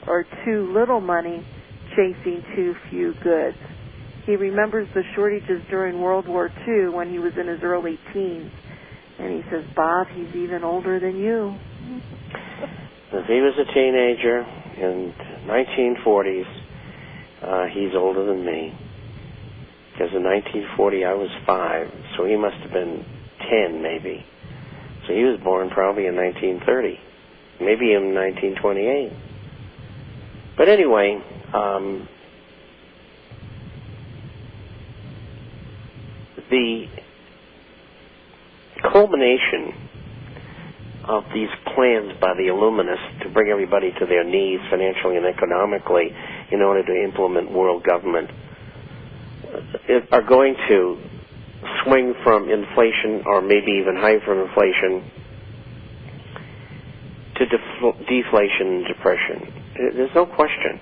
or too little money chasing too few goods. He remembers the shortages during World War II when he was in his early teens. And he says, Bob, he's even older than you. If he was a teenager in 1940s, he's older than me. Because in 1940 I was 5, so he must have been 10 maybe. So he was born probably in 1930, maybe in 1928. But anyway, the culmination of these plans by the Illuminists to bring everybody to their knees financially and economically in order to implement world government are going to swing from inflation, or maybe even hyperinflation, to deflation and depression. There's no question.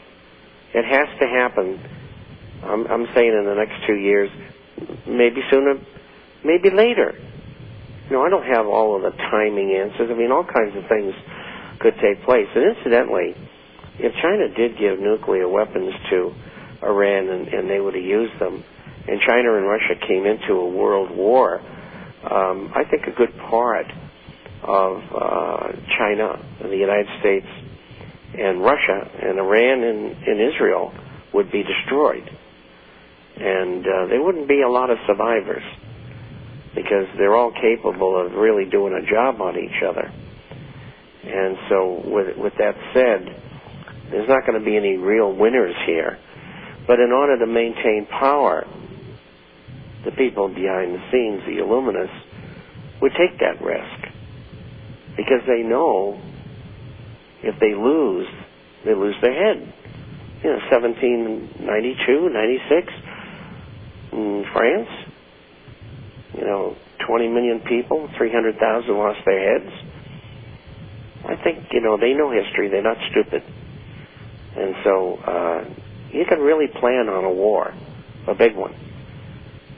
It has to happen. I'm saying in the next 2 years, maybe sooner, maybe later. I don't have all of the timing answers. I mean, all kinds of things could take place. And incidentally, if China did give nuclear weapons to Iran and they were to use them, and China and Russia came into a world war, I think a good part of China and the United States and Russia and Iran and Israel would be destroyed. And there wouldn't be a lot of survivors because they're all capable of really doing a job on each other. And so with that said, there's not going to be any real winners here. But in order to maintain power, the people behind the scenes, the Illuminists, would take that risk because they know if they lose their head. 1792, 96, in France, 20 million people, 300,000 lost their heads. I think, they know history. They're not stupid. And so you can really plan on a war, a big one.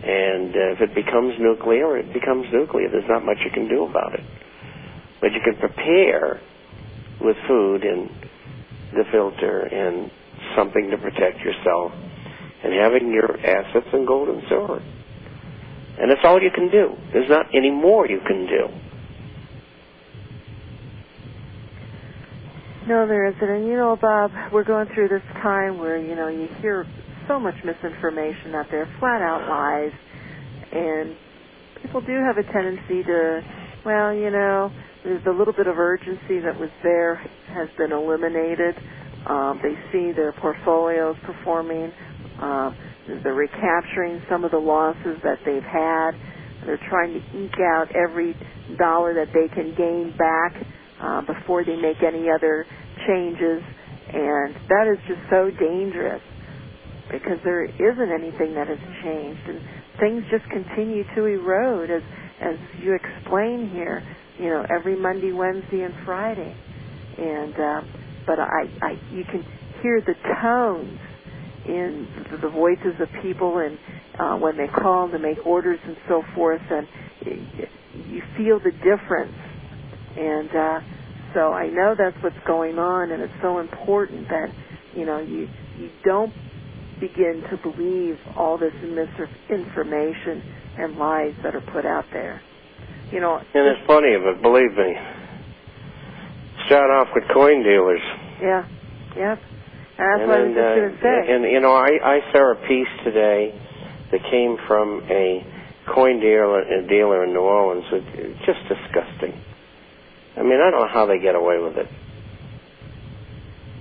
And if it becomes nuclear, it becomes nuclear. There's not much you can do about it. But you can prepare with food and the filter and something to protect yourself and having your assets in gold and silver. And that's all you can do. There's not any more you can do. No, there isn't. And Bob, we're going through this time where, you hear so much misinformation out there, flat out lies, and people do have a tendency to, there's a little bit of urgency that was there has been eliminated. They see their portfolios performing. They're recapturing some of the losses that they've had. They're trying to eke out every dollar that they can gain back before they make any other changes. And that is just so dangerous because there isn't anything that has changed. And things just continue to erode as you explain here, every Monday, Wednesday, and Friday. And but you can hear the tones in the voices of people and when they call to make orders and so forth, and you feel the difference. And so I know that's what's going on, and it's so important that you don't begin to believe all this misinformation and lies that are put out there. And there's plenty of it, believe me. Start off with coin dealers. Yeah. Yep. That's what I was just going to say. And I saw a piece today that came from a coin dealer in New Orleans. It's just disgusting. I mean, I don't know how they get away with it.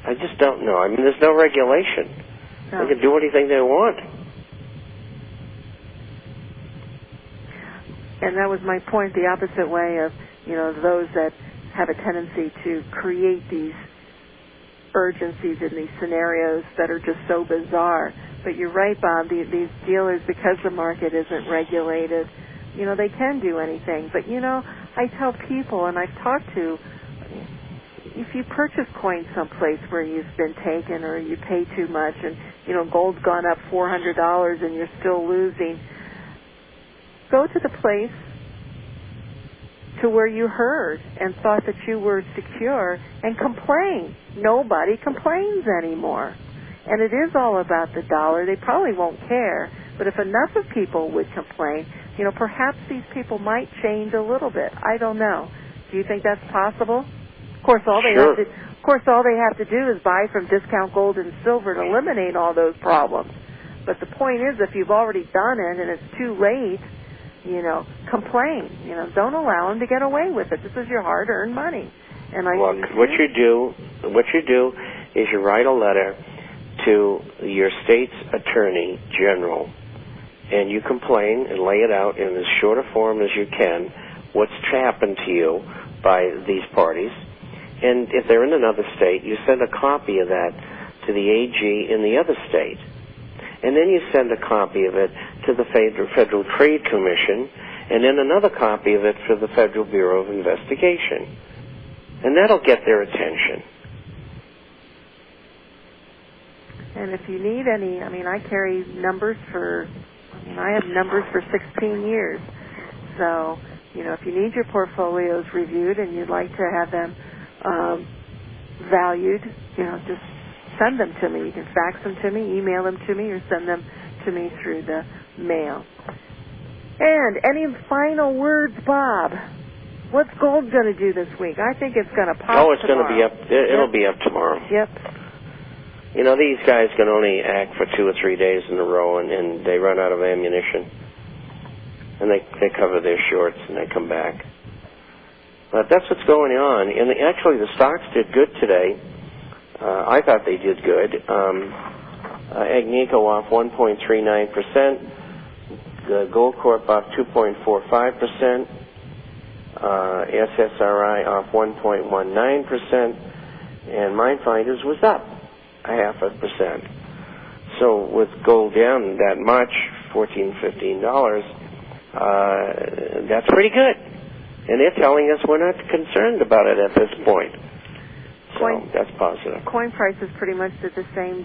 I just don't know. I mean, there's no regulation. No. They can do anything they want. And that was my point, the opposite way of, those that have a tendency to create these urgencies in these scenarios that are just so bizarre. But you're right, Bob, these dealers, because the market isn't regulated, they can do anything. But, I tell people, and I've talked to, if you purchase coins someplace where you've been taken or you pay too much and, gold's gone up $400 and you're still losing, go to the place, to where you heard and thought that you were secure and complain. Nobody complains anymore. And it is all about the dollar. They probably won't care, but if enough of people would complain, perhaps these people might change a little bit. I don't know. Do you think that's possible? Of course, all they have to do is buy from Discount Gold and Silver to eliminate all those problems. But the point is, if you've already done it and it's too late, complain. Don't allow them to get away with it. This is your hard-earned money. And look, what you do is you write a letter to your state's attorney general, and you complain and lay it out in as short a form as you can what's happened to you by these parties. And if they're in another state, you send a copy of that to the AG in the other state. And then you send a copy of it to the Federal Trade Commission, and then another copy of it to the Federal Bureau of Investigation. And that'll get their attention. And if you need any, I carry numbers I have numbers for 16 years. So, if you need your portfolios reviewed and you'd like to have them valued, just send them to me. You can fax them to me, email them to me, or send them to me through the mail. And any final words, Bob? What's gold going to do this week? I think it's going to pop. Oh, it's going to be up. It'll be up tomorrow. Yep. These guys can only act for 2 or 3 days in a row, and they run out of ammunition. And they cover their shorts, and they come back. But that's what's going on. And actually, the stocks did good today. I thought they did good. Agnico off 1.39%. The Goldcorp off 2.45%. SSRI off 1.19%. And Minefinders was up 0.5%. So with gold down that much, $14, $15, that's pretty good. And they're telling us we're not concerned about it at this point. So that's positive. Coin prices pretty much did the same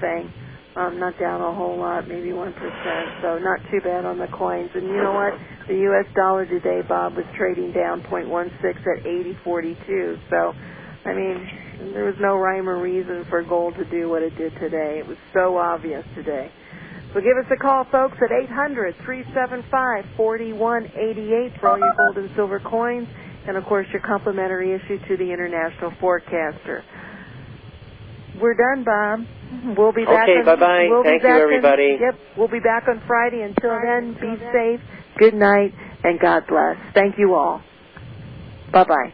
thing. Not down a whole lot, maybe 1%. So not too bad on the coins. And you know what? The U.S. dollar today, Bob, was trading down 0.16 at 80.42. So, there was no rhyme or reason for gold to do what it did today. It was so obvious today. So give us a call, folks, at 800-375-4188 for all your gold and silver coins, and, of course, your complimentary issue to the International Forecaster. We're done, Bob. We'll be back. Okay, bye-bye. Thank you, everybody. We'll be back on Friday. Until then, be safe, good night, and God bless. Thank you all. Bye-bye.